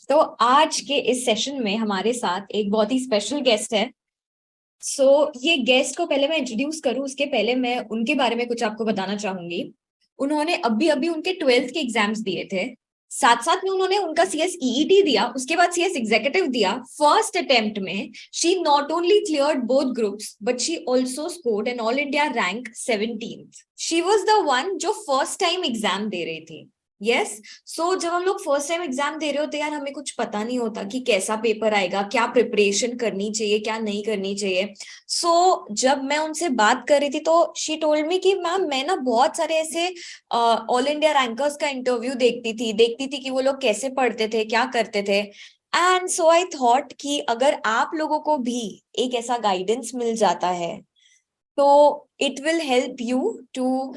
तो आज के इस सेशन में हमारे साथ एक बहुत ही स्पेशल गेस्ट है। ये गेस्ट को पहले मैं इंट्रोड्यूस करूं उसके पहले मैं उनके बारे में कुछ आपको बताना चाहूंगी। उन्होंने अभी अभी उनके 12th के एग्जाम्स दिए थे। साथ साथ में उन्होंने उनका सीएस ईईटी दिया, उसके बाद सीएस एग्जीक्यूटिव दिया। फर्स्ट अटेम्प्ट में she not only cleared both groups but she also scored an all India rank 17th। She was the one जो फर्स्ट टाइम एग्जाम दे रही थी। यस। जब हम लोग फर्स्ट टाइम एग्जाम दे रहे होते यार, हमें कुछ पता नहीं होता कि कैसा पेपर आएगा, क्या प्रिपरेशन करनी चाहिए, क्या नहीं करनी चाहिए। जब मैं उनसे बात कर रही थी तो शी टोल्ड मी कि मैम मैं ना बहुत सारे ऐसे ऑल इंडिया रैंकर्स का इंटरव्यू देखती थी कि वो लोग कैसे पढ़ते थे, क्या करते थे। एंड सो आई थॉट कि अगर आप लोगों को भी एक ऐसा गाइडेंस मिल जाता है तो it will help you to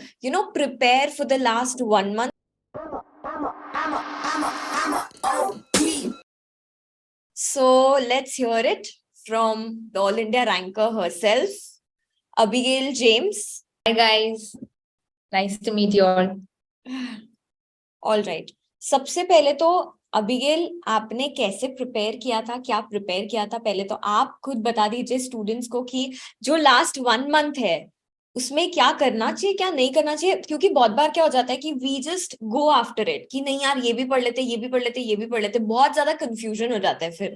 prepare for the last 1 month. So let's hear it from the All India ranker herself, Abigail James. Hi guys, nice to meet you all. All right. सबसे पहले तो Abigail, आपने कैसे prepare किया था, क्या prepare किया था? पहले तो आप खुद बता दीजिए स्टूडेंट्स को कि जो लास्ट 1 month है उसमें क्या करना चाहिए, क्या नहीं करना चाहिए। क्योंकि बहुत बार क्या हो जाता है कि we just go after it कि नहीं यार ये भी पढ़ लेते, ये भी पढ़ लेते, ये भी पढ़ लेते, बहुत ज्यादा कंफ्यूजन हो जाता है फिर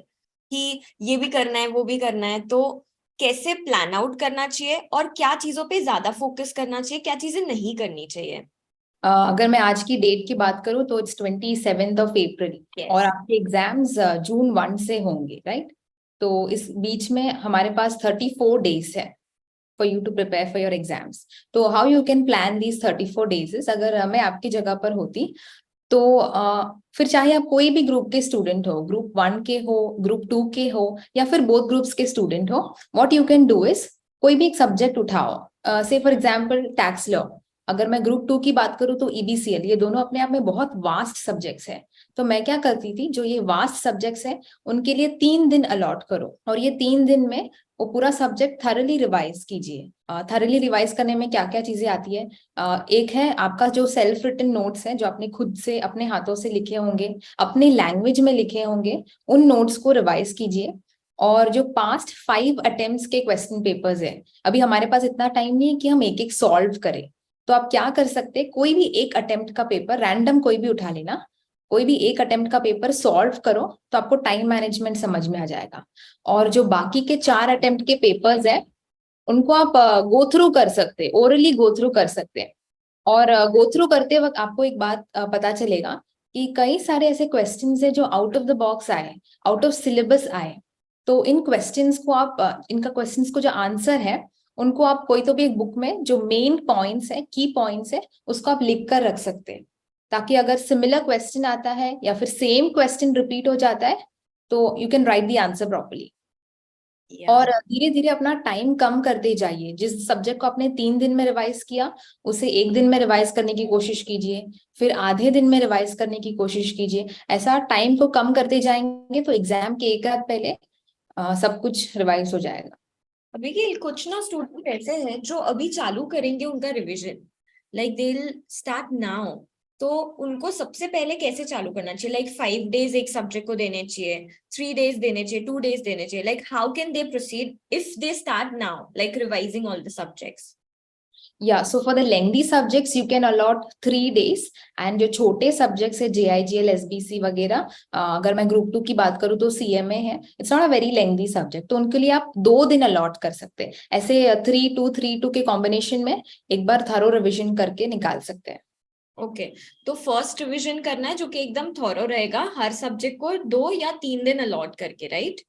कि ये भी करना है, वो भी करना है। तो कैसे प्लान आउट करना चाहिए और क्या चीजों पे ज्यादा फोकस करना चाहिए, क्या चीजें नहीं करनी चाहिए? अगर मैं आज की डेट की बात करूं तो it's 27th of April Yes. और आपके एग्जाम्स जून 1 से होंगे, राइट? तो इस बीच में हमारे पास 34 days है for you to prepare for your exams. तो how you can plan these 34 days? अगर मैं आपकी जगह पर होती तो फिर चाहे आप कोई भी ग्रुप के स्टूडेंट हो, ग्रुप 1 के हो, ग्रुप 2 के हो या फिर बोथ ग्रुप्स के स्टूडेंट हो, what you can do is कोई भी एक सब्जेक्ट उठाओ। से फॉर एग्जांपल टैक्स लॉ। अगर मैं ग्रुप 2 की बात करूं तो ईबीसीएल, ये दोनों अपने आप में बहुत वास्ट सब्जेक्ट्स हैं। तो मैं क्या करती थी, जो ये वास्ट सब्जेक्ट्स हैं उनके लिए 3 दिन अलॉट करो और ये 3 दिन में वो पूरा सब्जेक्ट थरली रिवाइज कीजिए। थरली रिवाइज करने में क्या क्या चीजें आती है? एक है आपका जो सेल्फ रिटन नोट्स है, जो आपने खुद से अपने हाथों से लिखे होंगे, अपने लैंग्वेज में लिखे होंगे, उन नोट्स को रिवाइज कीजिए। और जो पास्ट 5 अटेम्प्ट्स के क्वेश्चन पेपर्स है, अभी हमारे पास इतना टाइम नहीं है कि हम एक एक सॉल्व करें। तो आप क्या कर सकते हैं, कोई भी एक अटेम्प्ट का पेपर रैंडम कोई भी उठा लेना, कोई भी एक अटेम्प्ट का पेपर सॉल्व करो तो आपको टाइम मैनेजमेंट समझ में आ जाएगा। और जो बाकी के 4 अटेम्प्ट के पेपर्स है उनको आप गो थ्रू कर सकते, ओरली गो थ्रू कर सकते हैं। और गो थ्रू करते वक्त आपको एक बात पता चलेगा कि कई सारे ऐसे क्वेश्चंस है जो आउट ऑफ द बॉक्स आए, आउट ऑफ सिलेबस आए। तो इन क्वेश्चंस को आप इनका क्वेश्चंस को जो आंसर है उनको आप कोई तो भी एक बुक में जो मेन पॉइंट्स है, की पॉइंट्स है, उसको आप लिख कर रख सकते हैं, ताकि अगर सिमिलर क्वेश्चन आता है या फिर सेम क्वेश्चन रिपीट हो जाता है तो you can write the answer properly. और धीरे धीरे अपना टाइम कम करते जाइए। जिस सब्जेक्ट को आपने 3 दिन में रिवाइज किया उसे 1 दिन में रिवाइज करने की कोशिश कीजिए, फिर आधे दिन में रिवाइज करने की कोशिश कीजिए। ऐसा टाइम को कम करते जाएंगे तो एग्जाम के एक रात पहले सब कुछ रिवाइज हो जाएगा। अभी के कुछ ना स्टूडेंट ऐसे हैं जो अभी चालू करेंगे उनका revision, like they will start now. तो उनको सबसे पहले कैसे चालू करना चाहिए? लाइक 5 days एक सब्जेक्ट को देने चाहिए, 3 days देने चाहिए, 2 days देने चाहिए? Like how can they proceed if they start now like revising all the subjects? So for the lengthy subjects you can allot 3 days। And जो छोटे सब्जेक्ट्स है JIGL SBC वगैरह, अगर मैं ग्रुप 2 की बात करूँ तो CMA है, it's not a very lengthy subject, तो उनके लिए आप 2 दिन अलॉट कर सकते हैं। ऐसे 3-2-3-2 के कॉम्बिनेशन में एक बार थरो रिविजन करके निकाल सकते हैं। ओके। तो फर्स्ट रिविजन करना है जो कि एकदम थॉरो रहेगा, हर सब्जेक्ट को 2 या 3 दिन अलॉट करके, राइट?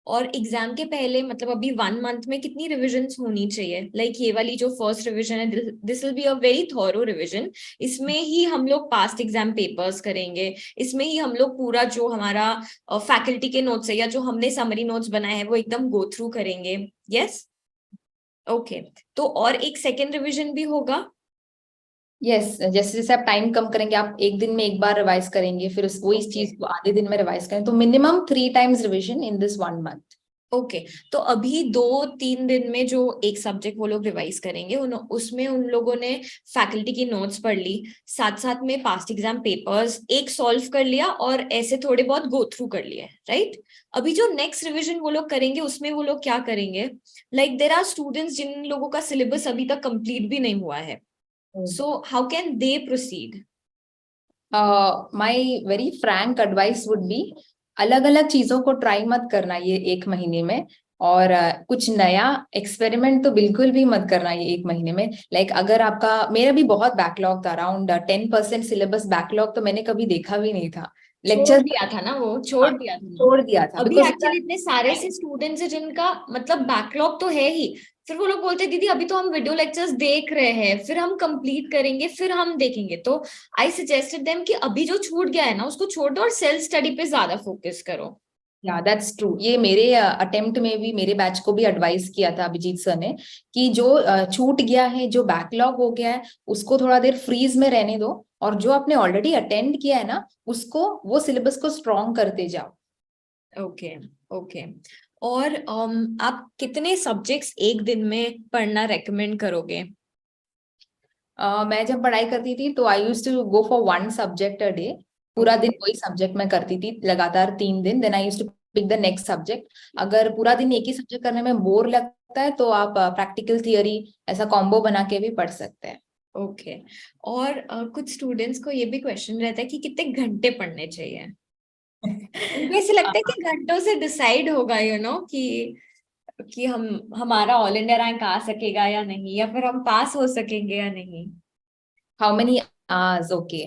और एग्जाम के पहले मतलब अभी 1 month में कितनी रिविजन्स होनी चाहिए? लाइक ये वाली जो फर्स्ट रिविजन है, this will be a very thorough revision. इसमें ही हम लोग पास्ट एग्जाम पेपर्स करेंगे, इसमें ही हम लोग पूरा जो हमारा फैकल्टी के नोट्स है या जो हमने समरी नोट्स बनाए हैं वो एकदम गो थ्रू करेंगे। Yes, okay. तो और एक सेकेंड रिविजन भी होगा? यस, जैसे जैसे आप टाइम कम करेंगे, आप एक दिन में एक बार रिवाइज करेंगे, फिर वो इस चीज को आधे दिन में रिवाइज करें, तो minimum 3 times revision in this 1 month। Okay तो अभी 2-3 दिन में जो एक सब्जेक्ट वो लोग रिवाइज करेंगे उसमें उन लोगों ने फैकल्टी की नोट्स पढ़ ली, साथ साथ में पास्ट एग्जाम पेपर्स एक सॉल्व कर लिया और ऐसे थोड़े बहुत गो थ्रू कर लिया है, राइट? अभी जो नेक्स्ट रिवीजन वो लोग करेंगे उसमें वो लोग क्या करेंगे, लाइक देयर आर स्टूडेंट्स जिन लोगों का सिलेबस अभी तक कंप्लीट भी नहीं हुआ है, so how can they proceed? My very Frank advice would be, अलग अलग चीजों को ट्राई मत करना ये एक महीने में, और कुछ नया एक्सपेरिमेंट तो बिल्कुल भी मत करना ये एक महीने में। लाइक अगर आपका, मेरा भी बहुत बैकलॉग था, अराउंड 10% सिलेबस बैकलॉग तो मैंने कभी देखा भी नहीं था। छोड़ लेक्चर दिया था ना, वो छोड़ दिया था ना। छोड़ दिया था अभी बिकॉज एक्चुअली इतने सारे से स्टूडेंट्स हैं जिनका मतलब बैकलॉग तो है ही, फिर वो लोग बोलते हैं दीदी अभी तो हम वीडियो लेक्चर्स देख रहे हैं, फिर हम कंप्लीट करेंगे, फिर हम देखेंगे। तो आई सजेस्टेड देम कि अभी जो छूट गया है ना उसको छोड़ दो और सेल्फ स्टडी पे ज्यादा फोकस करो। या दैट्स ट्रू, ये मेरे अटेम्प्ट में भी मेरे बैच को भी एडवाइस किया था अभिजीत सर ने कि जो छूट गया है, जो बैकलॉग हो गया है, उसको थोड़ा देर फ्रीज में रहने दो, और जो आपने ऑलरेडी अटेंड किया है ना उसको, वो सिलेबस को स्ट्रॉन्ग करते जाओ। Okay okay. और आप कितने सब्जेक्ट्स एक दिन में पढ़ना रेकमेंड करोगे? मैं जब पढ़ाई करती थी तो I use to go for 1 subject a day. पूरा दिन वही सब्जेक्ट मैं करती थी लगातार 3 दिन, then I use to pick the next subject. अगर पूरा दिन एक ही सब्जेक्ट करने में बोर लगता है तो आप प्रैक्टिकल थियरी ऐसा कॉम्बो बना के भी पढ़ सकते हैं। ओके और कुछ स्टूडेंट्स को ये भी क्वेश्चन रहता है कि कितने घंटे पढ़ने चाहिए? उनको ऐसे लगता है कि घंटों से डिसाइड होगा कि हम हमारा ऑल इंडिया रैंक आ सकेगा या नहीं, या फिर हम पास हो सकेंगे या नहीं। How many hours? ओके,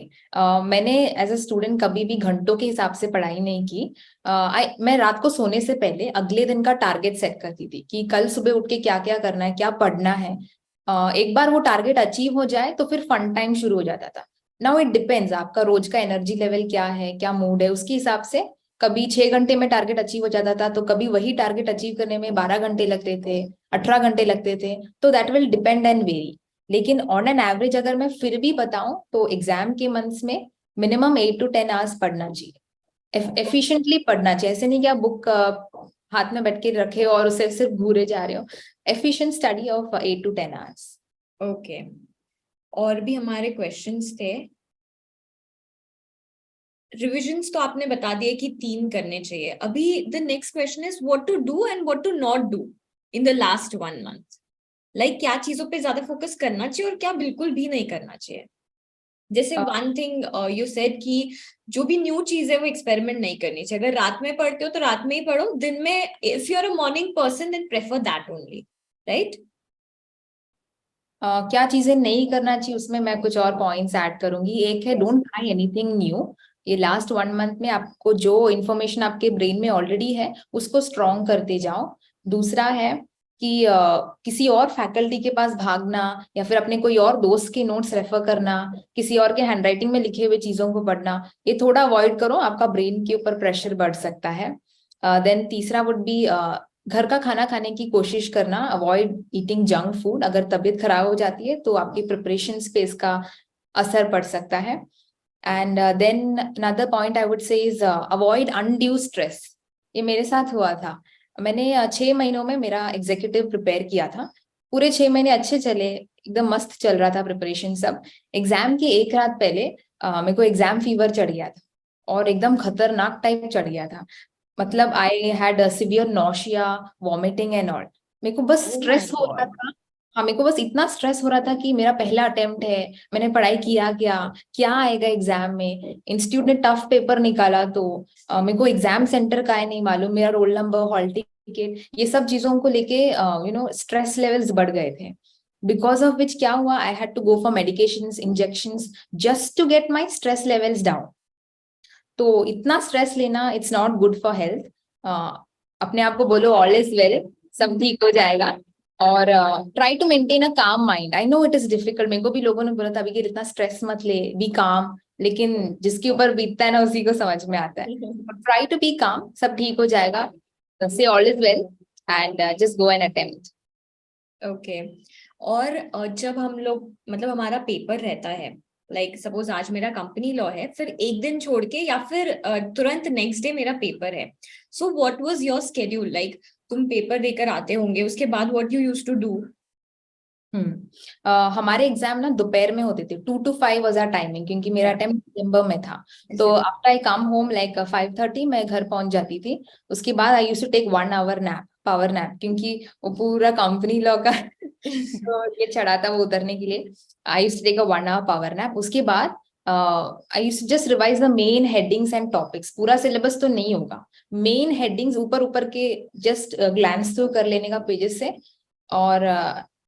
मैंने एज अ स्टूडेंट कभी भी घंटों के हिसाब से पढ़ाई नहीं की। मैं रात को सोने से पहले अगले दिन का टारगेट सेट करती थी कि कल सुबह उठ के क्या क्या करना है, क्या पढ़ना है। एक बार वो टारगेट अचीव हो जाए तो फिर फन टाइम शुरू हो जाता था। नाउ इट डिपेंड्स, आपका रोज का एनर्जी लेवल क्या है, क्या मूड है, उसके हिसाब से कभी 6 घंटे में टारगेट अचीव हो जाता था, तो कभी वही टारगेट अचीव करने में 12 घंटे लगते थे, 18 घंटे लगते थे। तो that will depend and very. लेकिन ऑन एन एवरेज अगर मैं फिर भी बताऊं तो एग्जाम के मंथ्स में मिनिमम 8 to 10 आवर्स पढ़ना चाहिए, एफिशिएंटली पढ़ना चाहिए। ऐसे नहीं कि आप बुक हाथ में बैठ के रखे और उसे सिर्फ घूरे जा रहे हो। Efficient study of 8 to 10 hours. Okay और भी हमारे क्वेश्चंस थे। रिविजन्स तो आपने बता दिए कि 3 करने चाहिए। अभी the next question is what to do and what to not do in the last 1 month. Like क्या चीजों पे ज्यादा फोकस करना चाहिए और क्या बिल्कुल भी नहीं करना चाहिए। जैसे वन थिंग यू सेड कि जो भी न्यू चीज है वो एक्सपेरिमेंट नहीं करनी चाहिए। अगर रात में पढ़ते हो तो रात में ही पढ़ो, दिन में if you are a morning person then prefer that only, right? क्या चीजें नहीं करना चाहिए उसमें मैं कुछ और पॉइंट्स ऐड करूंगी। एक है, डोंट ट्राई एनीथिंग न्यू। ये लास्ट 1 मंथ में आपको जो इन्फॉर्मेशन आपके ब्रेन में ऑलरेडी है उसको स्ट्रॉन्ग करते जाओ। दूसरा है कि किसी और फैकल्टी के पास भागना, या फिर अपने कोई और दोस्त के नोट्स रेफर करना, किसी और के हैंडराइटिंग में लिखे हुए चीजों को पढ़ना, ये थोड़ा अवॉइड करो, आपका ब्रेन के ऊपर प्रेशर बढ़ सकता है। देन तीसरा वुड बी, घर का खाना खाने की कोशिश करना, अवॉइड ईटिंग जंक फूड। अगर तबीयत खराब हो जाती है तो आपकी प्रिपरेशन पे इसका असर पड़ सकता है। And then another point I would say is avoid undue stress. ये मेरे साथ हुआ था। मैंने 6 महीनों में मेरा एग्जीक्यूटिव प्रिपेयर किया था। पूरे 6 महीने अच्छे चले, एकदम मस्त चल रहा था प्रिपरेशन सब। एग्जाम की एक रात पहले मेरे को एग्जाम फीवर चढ़ गया था, और एकदम खतरनाक टाइप चढ़ गया था। मतलब I had severe nausea, vomiting and all. मेरे को बस Oh my स्ट्रेस हो रहा God. था। हाँ, मेरे को बस इतना स्ट्रेस हो रहा था कि मेरा पहला अटेम्प्ट है, मैंने पढ़ाई किया क्या, क्या आएगा एग्जाम में। इंस्टीट्यूट ने टफ पेपर निकाला तो मेरे को एग्जाम सेंटर का है नहीं मालूम, मेरा रोल नंबर, हॉल टिकट, ये सब चीजों को लेके स्ट्रेस लेवल्स बढ़ गए थे। बिकॉज ऑफ विच क्या हुआ, I had to go for medications, injections, just to get my stress levels down. तो इतना स्ट्रेस लेना it's not good for health. अपने आप को बोलो ऑल इज वेल, सब ठीक हो जाएगा। और try to maintain a calm mind. I know it is difficult, मेरे को भी लोगों ने बोला था अभी कि इतना स्ट्रेस मत ले, बी काम। लेकिन जिसके ऊपर बीतता है ना उसी को समझ में आता है। ट्राई टू बी काम, सब ठीक हो जाएगा। से all is well and just go and attempt. Okay और जब हम लोग मतलब हमारा पेपर रहता है, लाइक सपोज आज मेरा कंपनी लॉ है, फिर एक दिन छोड़ के या फिर तुरंत नेक्स्ट डे मेरा पेपर है, so what was your schedule like? तुम पेपर देकर आते होंगे, उसके बाद what you used to do? हमारे एग्जाम ना दोपहर में होते थे, 2 to 5 वाज आवर टाइमिंग, क्योंकि मेरा Yeah. टाइम दिसंबर में था। तो after I come home like 5:30 मैं घर पहुंच जाती थी। उसके बाद I used to take 1 hour nap, power nap, क्योंकि वो पूरा कंपनी लॉ का जो ये चढ़ा था वो उतरने के लिए I used to take a 1 hour power nap. उसके बाद I used to just revise the main headings and topics. पूरा सिलेबस तो नहीं होगा, मेन हेडिंग्स ऊपर ऊपर के जस्ट ग्लैंस थ्रू कर लेने का पेजेस से, और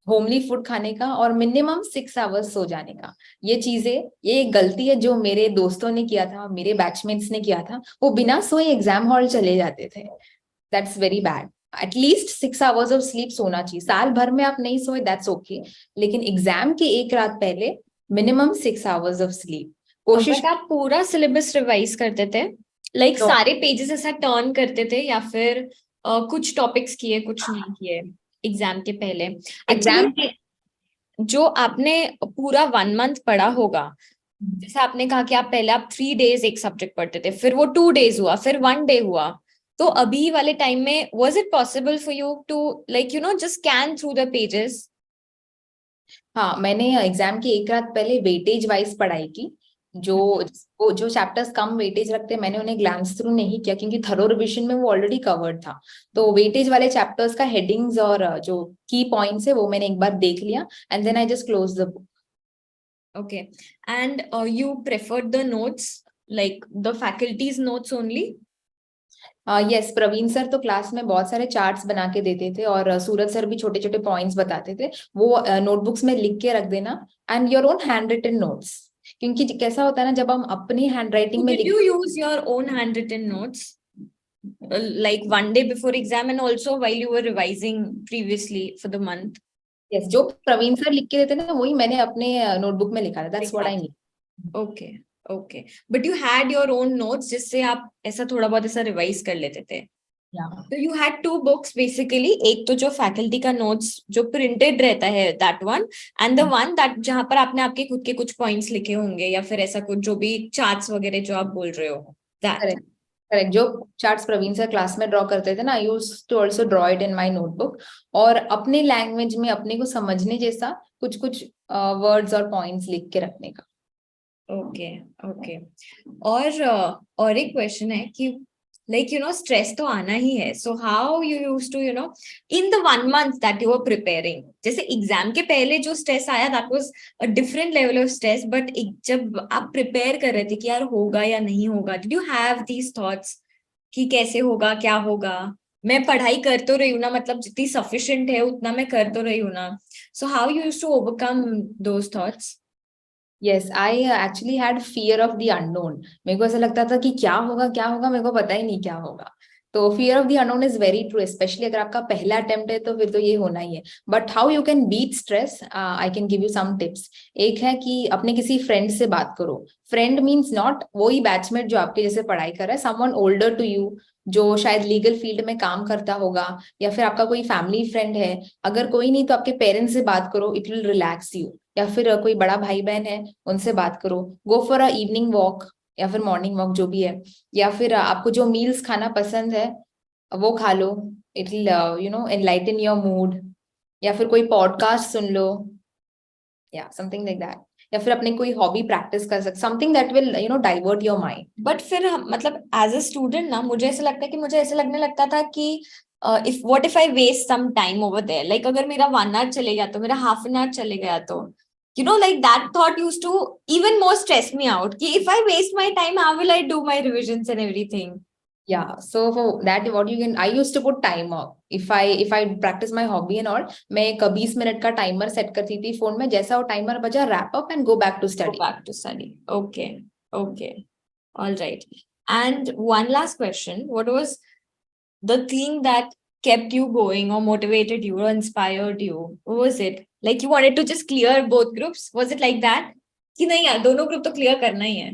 होमली फूड खाने का, और मिनिमम 6 hours सो जाने का। ये चीजें, ये एक गलती है जो मेरे दोस्तों ने किया था, मेरे बैचमेट्स ने किया था। वो बिना सोए एग्जाम हॉल चले जाते थे। That's very bad. At least 6 hours of sleep सोना चाहिए। साल भर में आप नहीं सोए दैट्स ओके, लेकिन एग्जाम के एक रात पहले मिनिमम 6 hours ऑफ स्लीप कोशिश। बट आप पूरा सिलेबस रिवाइज करते थे? लाइक सारे पेजेस ऐसा टर्न करते थे, या फिर कुछ टॉपिक्स किए कुछ नहीं किए एग्जाम के पहले? एग्जाम एक्चुअली जो आपने पूरा 1 month पढ़ा होगा, जैसे आपने कहा कि आप पहले आप 3 days एक सब्जेक्ट पढ़ते थे, फिर वो 2 days हुआ, फिर 1 day हुआ, तो अभी वाले टाइम में was it possible for you to like just scan through the pages? हाँ, मैंने एग्जाम की एक रात पहले वेटेज वाइज पढ़ाई की। जो वो जो चैप्टर्स कम वेटेज रखते हैं, मैंने उन्हें ग्लांस थ्रू नहीं किया, क्योंकि थरो रिविजन में वो ऑलरेडी कवर्ड था। तो वेटेज वाले चैप्टर्स का हेडिंग्स और जो की पॉइंट्स है वो मैंने एक बार देख लिया, and then I just close the book. Okay. And you preferred the notes, like the faculty's notes only? Yes, Praveen sir तो क्लास में बहुत सारे चार्ट्स बना के देते थे, और सूरज सर भी छोटे छोटे पॉइंट्स बताते थे। वो नोटबुक्स में लिख के रख देना, and your own handwritten notes. क्योंकि कैसा होता है ना, जब हम अपनी हैंड राइटिंग में Did you use your own handwritten notes, like one day before exam and also while you were revising previously for the month? Yes, जो प्रवीण सर लिख के देते ना वही मैंने अपने नोटबुक में लिखा था। That's what I mean. Okay, okay. But you had your own notes जिससे आप ऐसा थोड़ा बहुत ऐसा रिवाइज कर लेते थे? तो you had two books basically, एक तो जो फैकल्टी का नोट्स जो प्रिंटेड रहता है that one, and the one that जहां पर आपने आपके खुद के कुछ पॉइंट्स लिखे होंगे, या फिर ऐसा कुछ जो भी चार्ट्स वगैरह जो आप बोल रहे हो, that. Correct, correct. जो चार्ट्स प्रवीण सर क्लास में ड्रॉ करते थे ना, I used to also draw it in my notebook, और अपने लैंग्वेज में अपने को समझने जैसा कुछ कुछ वर्ड्स और पॉइंट्स लिख के रखने का। Okay, okay. और एक क्वेश्चन है कि स्ट्रेस तो आना ही है, so how you used to in the 1 month that you were preparing, जैसे एग्जाम के पहले जो स्ट्रेस आया that was a different level of stress, but जब आप प्रिपेयर कर रहे थे कि यार होगा या नहीं होगा, did you have these thoughts कि कैसे होगा, क्या होगा? मैं पढ़ाई कर तो रही हूँ ना, मतलब जितनी सफिशिएंट है उतना मैं कर तो रही हूँ ना, so how you used to overcome those thoughts? Yes, I actually had fear of the unknown. मेरे को ऐसा लगता था कि क्या होगा क्या होगा, मेरे को पता ही नहीं क्या होगा। तो fear of the unknown is very true, specially अगर आपका पहला अटेम्प्ट है तो फिर तो ये होना ही है। But how you can beat stress, I can give you some tips. एक है कि अपने किसी फ्रेंड से बात करो। फ्रेंड मीन्स नॉट वही बैचमेट जो आपके जैसे पढ़ाई कर रहा है, समवन ओल्डर टू यू, जो शायद लीगल फील्ड में काम करता होगा, या फिर आपका कोई फैमिली फ्रेंड है। अगर कोई नहीं तो आपके पेरेंट्स से बात करो, इट विल रिलैक्स यू। या फिर कोई बड़ा भाई बहन है, उनसे बात करो। Go for a evening walk या फिर मॉर्निंग वॉक, जो भी है। या फिर आपको जो मील्स खाना पसंद है वो खा लो, it will enlighten your mood. या फिर कोई पॉडकास्ट सुन लो, या समथिंग लाइक दैट। या फिर अपने कोई हॉबी प्रैक्टिस कर सकते, something that will divert your mind. But फिर मतलब एज अ स्टूडेंट ना, मुझे ऐसा लगता है कि मुझे ऐसा लगने लगता था कि if I waste some time over there, like अगर मेरा 1 hour चले गया तो मेरा हाफ एन आवर चले गया तो like that thought used to even more stress me out कि if I waste my time, how will I do my revisions and everything? Yeah, so for that what you can, I used to put timer if I practice my hobby and all। मैं एक 20 minute का timer set करती थी phone में, जैसा वो timer बजा wrap up and go back to Go study. back to study. Okay, okay, all right. And one last question, what was the thing that kept you going or motivated you or inspired you? What was it? Like you wanted to just clear both groups? Was it like that? कि नहीं यार, दोनों group तो clear करना ही है?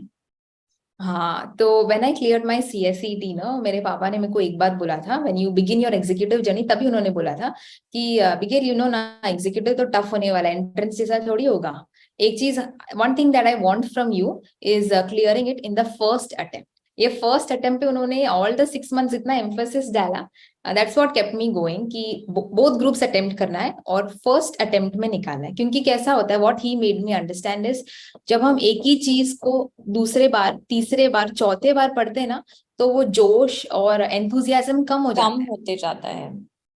हाँ, तो when I cleared my सीएसईटी ना, मेरे पापा ने मेरे को एक बात बोला था, when you begin your executive journey, तभी उन्होंने बोला था कि बिगिन ना, एग्जीक्यूटिव तो टफ होने वाला है, एंट्रेंस जैसा थोड़ी होगा। एक चीज, one thing that I want from you is clearing it in the first attempt. ये फर्स्ट अटेम्प्ट पे उन्होंने ऑल द 6 मंथ्स इतना एम्फोसिस डाला, that's what kept me going कि बोथ ग्रुप्स अटेम्प्ट करना है और फर्स्ट अटेम्प्ट में निकालना है। क्योंकि कैसा होता है, what he made me understand is, जब हम एक ही चीज को दूसरे बार, तीसरे बार, चौथे बार पढ़ते हैं ना, तो वो जोश और एंथुजियाज्म कम हो कम जाता है। होते जाता है।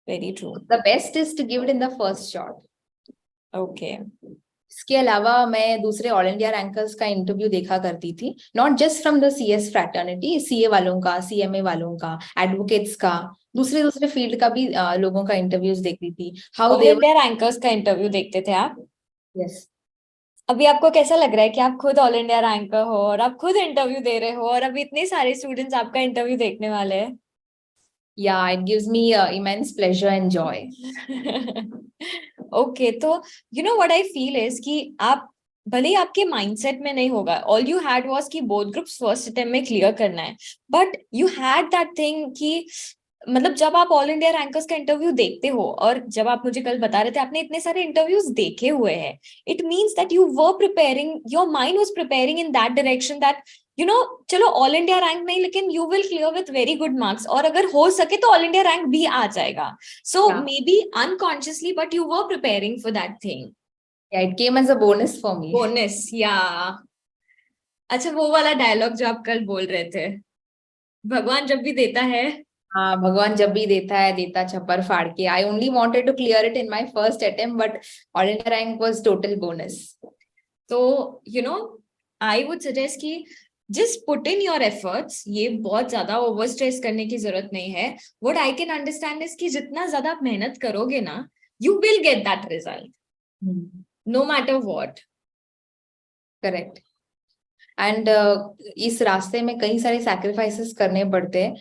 Very true. The best is to give it in the first shot. Okay. इसके अलावा मैं दूसरे ऑल इंडिया रैंकर्स का इंटरव्यू देखा करती थी, not just from the CS fraternity, CA वालों का, सीएमए वालों का, एडवोकेट्स का, दूसरे दूसरे फील्ड का भी लोगों का इंटरव्यूज देखती थी, how all they India rankers का इंटरव्यू देखते थे आप? यस। अभी आपको कैसा लग रहा है कि आप खुद ऑल इंडिया रैंकर हो और आप खुद इंटरव्यू दे रहे हो और अभी इतने सारे स्टूडेंट्स आपका इंटरव्यू देखने वाले हैं? या it gives me immense pleasure and joy. Okay, तो you know what I feel is कि आप भले ही आपके माइंडसेट में नहीं होगा, ऑल यू हैड वाज कि बोथ ग्रुप्स फर्स्ट अटेम्प्ट में क्लियर करना है, but you had that thing कि मतलब जब आप ऑल इंडिया रैंकर्स का इंटरव्यू देखते हो और जब आप मुझे कल बता रहे थे आपने इतने सारे इंटरव्यूज देखे हुए हैं, it means that you were preparing, your mind was preparing in that direction that you know चलो ऑल इंडिया रैंक नहीं लेकिन you will clear with very good marks, और अगर हो सके तो ऑल इंडिया रैंक भी आ जाएगा. So maybe unconsciously but you were preparing for that thing. It came as a bonus for me. Bonus yeah. अच्छा, वो वाला डायलॉग जो आप कल बोल रहे थे, भगवान जब भी देता है. हाँ, भगवान जब भी देता है, देता छप्पर फाड़ के। I only wanted to clear it in my first attempt, but all India rank was total bonus. तो you know I would suggest कि just put in your efforts. ये बहुत ज्यादा ओवर स्ट्रेस करने की जरूरत नहीं है. What I can understand is कि जितना ज्यादा आप मेहनत करोगे ना, you will get that result no matter what. Correct. And इस रास्ते में कई सारे सैक्रिफाइसेस करने पड़ते हैं।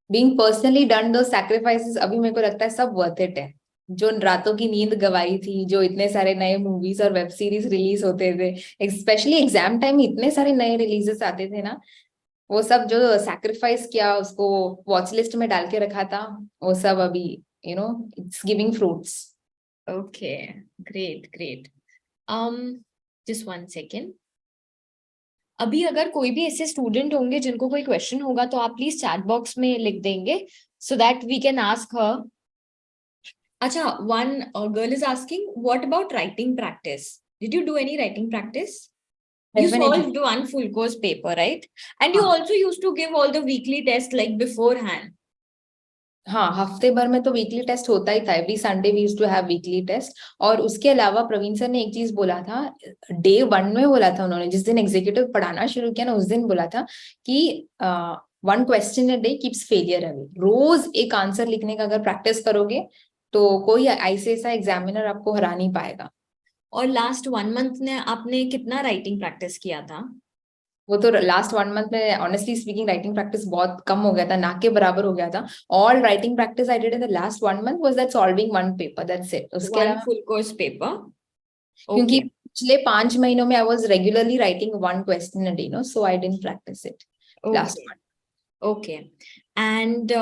Being personally done those sacrifices, अभी मेरे को लगता है सब वर्थ इट है। जो रातों की नींद गवाई थी, जो इतने सारे नए मूवीज और वेब सीरीज रिलीज होते थे, स्पेशली एग्जाम टाइम इतने सारे नए रिलीजेस आते थे ना, वो सब जो सैक्रिफाइस किया, उसको वॉच लिस्ट में डाल के रखा था, वो सब अभी it's giving fruits. Okay, great great. Just one second. अभी अगर कोई भी ऐसे स्टूडेंट होंगे जिनको कोई क्वेश्चन होगा तो आप प्लीज चैट बॉक्स में लिख देंगे so that we can ask her. अच्छा, one girl is asking, what about writing practice? Did you do any writing practice? You definitely. solved one full course paper, right? And you हाँ also used to give all the weekly tests like beforehand. हाँ, हफ्ते भर में तो weekly test होता ही था। Every Sunday we used to have weekly test. और उसके अलावा प्रवीण सर ने एक चीज बोला था, डे 1 में बोला था उन्होंने, जिस दिन एग्जीक्यूटिव पढ़ाना शुरू किया ना, उस दिन बोला था कि 1 question a day keeps failure away. रोज एक आंसर लिखने का अगर प्रैक्टिस करोगे तो कोई आईसीएसआई एग्जामिनर आपको हरा नहीं पाएगा। और लास्ट 1 मंथ में आपने कितना राइटिंग प्रैक्टिस किया था? वो तो लास्ट 1 मंथ में ऑनेस्टली स्पीकिंग राइटिंग प्रैक्टिस बहुत कम हो गया था, ना के बराबर हो गया था। All writing practice I did in the last 1 month was that solving one paper, that's it. उसके One अलावा full course paper. क्योंकि Okay. पिछले 5 महीनों में I was regularly writing 1 question a day, no, so I didn't practice it last Okay. Okay. And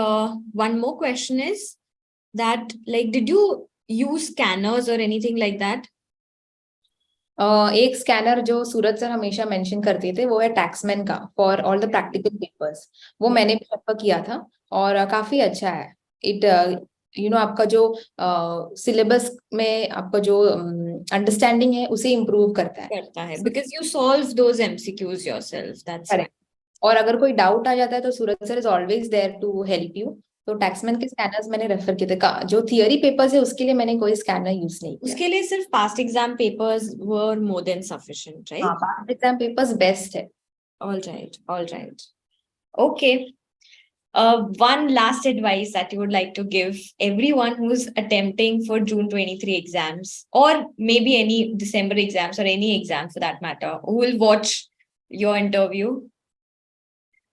one more question is that, like, did you use scanners or anything like that? एक scanner जो सूरज sir हमेशा mention करते थे वो है टैक्समैन का, for all the practical papers. वो मैंने भी रेफर किया था और काफी अच्छा है। इट आपका जो सिलेबस में आपका जो अंडरस्टैंडिंग है उसे इम्प्रूव करता है। करता है because you solve those MCQs yourself. That's why. Correct. और अगर कोई डाउट आ जाता है तो Suraj sir is always there to help you. तो टैक्समैन के स्कैनर्स मैंने रेफर किए थे। जो थियरी पेपर्स है उसके लिए मैंने कोई स्कैनर यूज नहीं किया। उसके लिए सिर्फ past exam papers were more than sufficient, right? हाँ, पास्ट एग्जाम पेपर्स बेस्ट है। All right, all right. Okay. One last advice that you would like to give everyone who's attempting for June 23 exams, or maybe any December exams or any exam for that matter, who will watch your interview?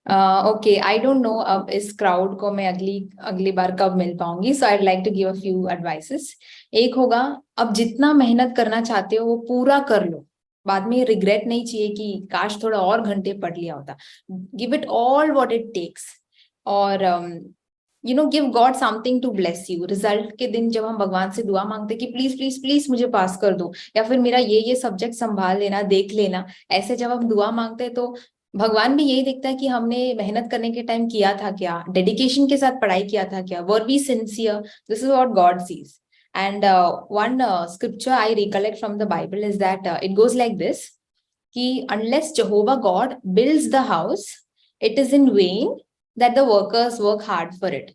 Okay, I don't know अब इस crowd को मैं अगली अगली बार कब मिल पाऊंगी, so I like to give a few advices. एक होगा, अब जितना मेहनत करना चाहते हो वो पूरा कर लो। बाद में रिग्रेट नहीं चाहिए कि काश थोड़ा और घंटे पढ़ लिया होता। Give it all what it takes. और give God something to bless you. Result के दिन जब हम भगवान से दुआ मांगते कि प्लीज प्लीज प्लीज मुझे पास कर दो, या फिर मेरा ये सब्जेक्ट संभाल लेना, देख लेना, ऐसे जब हम दुआ मांगते हैं तो भगवान भी यही देखता है कि हमने मेहनत करने के टाइम किया था क्या, डेडिकेशन के साथ पढ़ाई किया था क्या, were we sincere. This is what God sees. And one scripture I recollect from the Bible is that it goes like this, कि unless Jehovah God builds the house, it is in vain that the workers work hard for it.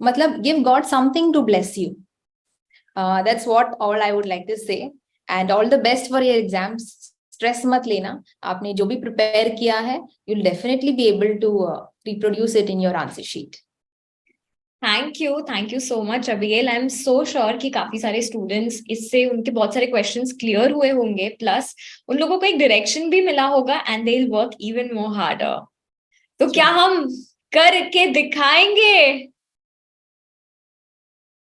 मतलब give God something to bless you. That's what all I would like to say. And all the best for your exams. Stress मत लेना, आपने जो भी prepare किया है you'll definitely be able to reproduce it in your answer sheet. Thank you so much Abigail. I am so sure कि काफी सारे स्टूडेंट्स इससे उनके बहुत सारे क्वेश्चंस क्लियर हुए होंगे, प्लस उन लोगों को एक डायरेक्शन भी मिला होगा and they will work even more harder. तो क्या हम करके दिखाएंगे?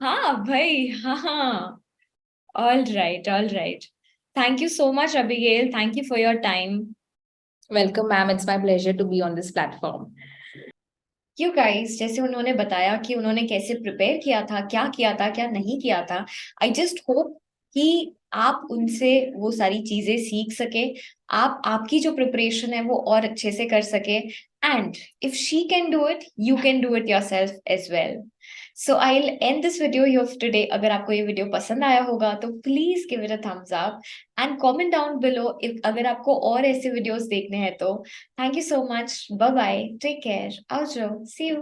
हाँ भाई, हाँ. All right. Thank you so much Abigail. Thank you for your time. Welcome ma'am, it's my pleasure to be on this platform. You guys, जैसे उन्होंने बताया कि उन्होंने कैसे प्रिपेयर किया था, क्या नहीं किया था. आई जस्ट होप कि आप उनसे वो सारी चीजें सीख सके, आप आपकी जो प्रिपरेशन है वो और अच्छे से कर सके. And if she can do it, you can do it yourself as well. So I will end this video here for today. अगर आपको ये वीडियो पसंद आया होगा तो please give it a thumbs up and comment down below if अगर आपको और ऐसे वीडियोस देखने हैं तो. Thank you so much. Bye bye. Take care. Outro. See you.